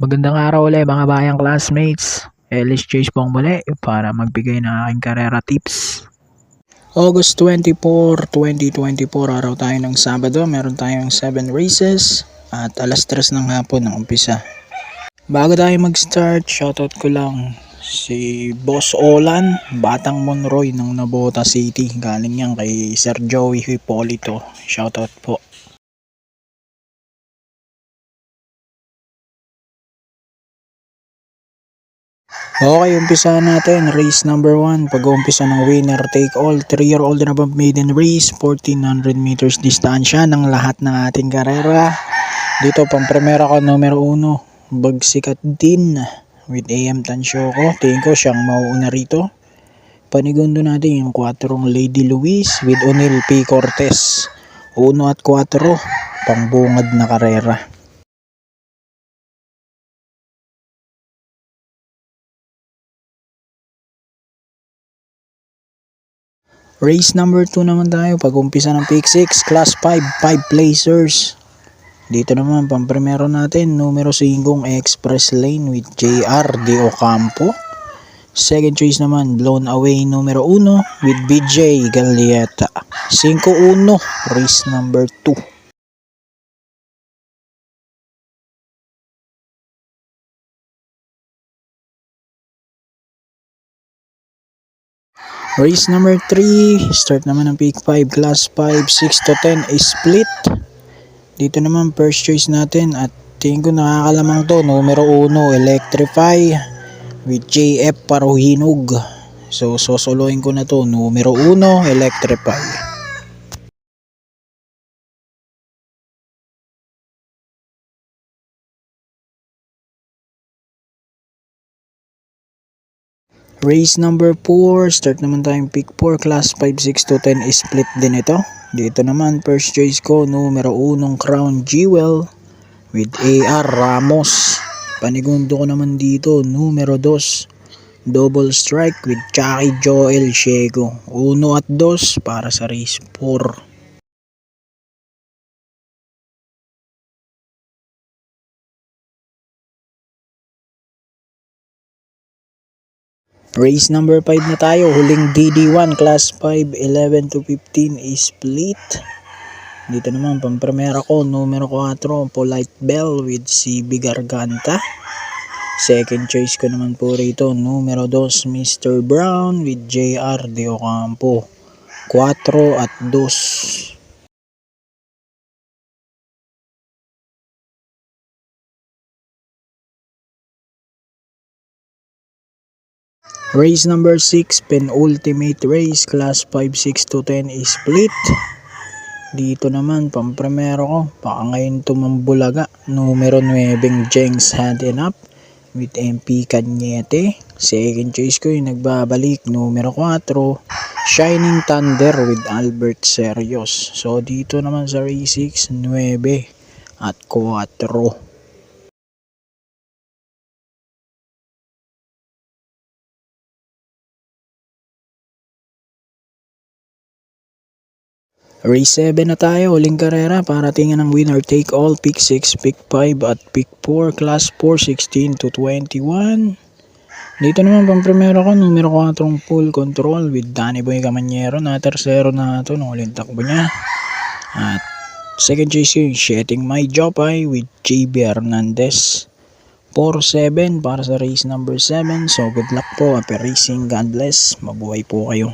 Magandang araw ulit mga bayang classmates. Ellis Chase po ang muli para magbigay ng aking karera tips. August 24, 2024, araw tayo ng Sabado. Meron tayong 7 races at alas 3 ng hapon ang umpisa. Bago tayo mag-start, shoutout ko lang si Boss Olan, Batang Monroy ng Nabota City. Galing yan kay Sir Joey Hipolito. Shoutout po. Okay, umpisa natin. Race number 1. Pag-uumpisa ng winner take all. 3-year-old and above maiden race. 1400 meters distansya ng lahat ng ating karera. Dito, pang-primera ko, numero 1. Bagsikat din with AM Tansyoco. Tingin ko siyang mauuna rito. Panigundo natin yung 4 Lady Louise with O'Neil P. Cortez. 1 at 4. Pangbungad na karera. Race number 2 naman tayo. Pag-umpisa ng pick 6, class 5, 5 placers. Dito naman, pamprimero natin, numero 5, Express Lane with JR De Ocampo. Second choice naman, Blown Away, numero 1 with BJ Galieta. 5-1, race number 2. Race number 3, start naman ng pick 5, class 5, 6 to 10 is split. Dito naman first choice natin at tingin ko nakakalamang to, numero 1 Electrify with JF Paruhinog. So sosoloin ko na to, numero 1 Electrify. Race number 4, start naman tayong pick 4, class 5, 6 to 10 is split din ito. Dito naman first choice ko, numero 1 Crown Jewel with AR Ramos. Panigundo ko naman dito, numero 2 Double Strike with Chucky Joel Shego. 1 at 2 para sa race 4. Race number 5 na tayo, huling DD1, class 5, 11 to 15 is split. Dito naman, pampremera ko, numero 4, Polite Bell with CB Garganta. Second choice ko naman po rito, numero 2, Mr. Brown with JR De Ocampo. 4 at 2. Race number 6, penultimate race, class 5, 6 to 10 is split. Dito naman, pampremero ko, baka ngayon tumambulaga, numero 9, Jengs Hand and Up with MP Cañete. Second choice ko yung nagbabalik, numero 4, Shining Thunder with Albert Serios. So dito naman sa race 6, 9 at 4. Race 7 na tayo, huling karera para tingnan ng winner take all, pick 6, pick 5 at pick 4, class 4, 16 to 21. Dito naman pang primero ko, numero 4 full control with Danny Boy Camanyero, na tersero na ito nung huling takbo niya. At second choice yung Sheting My Jopay with JB Hernandez. 4-7 para sa race number 7. So good luck po, happy racing, God bless, mabuhay po kayo.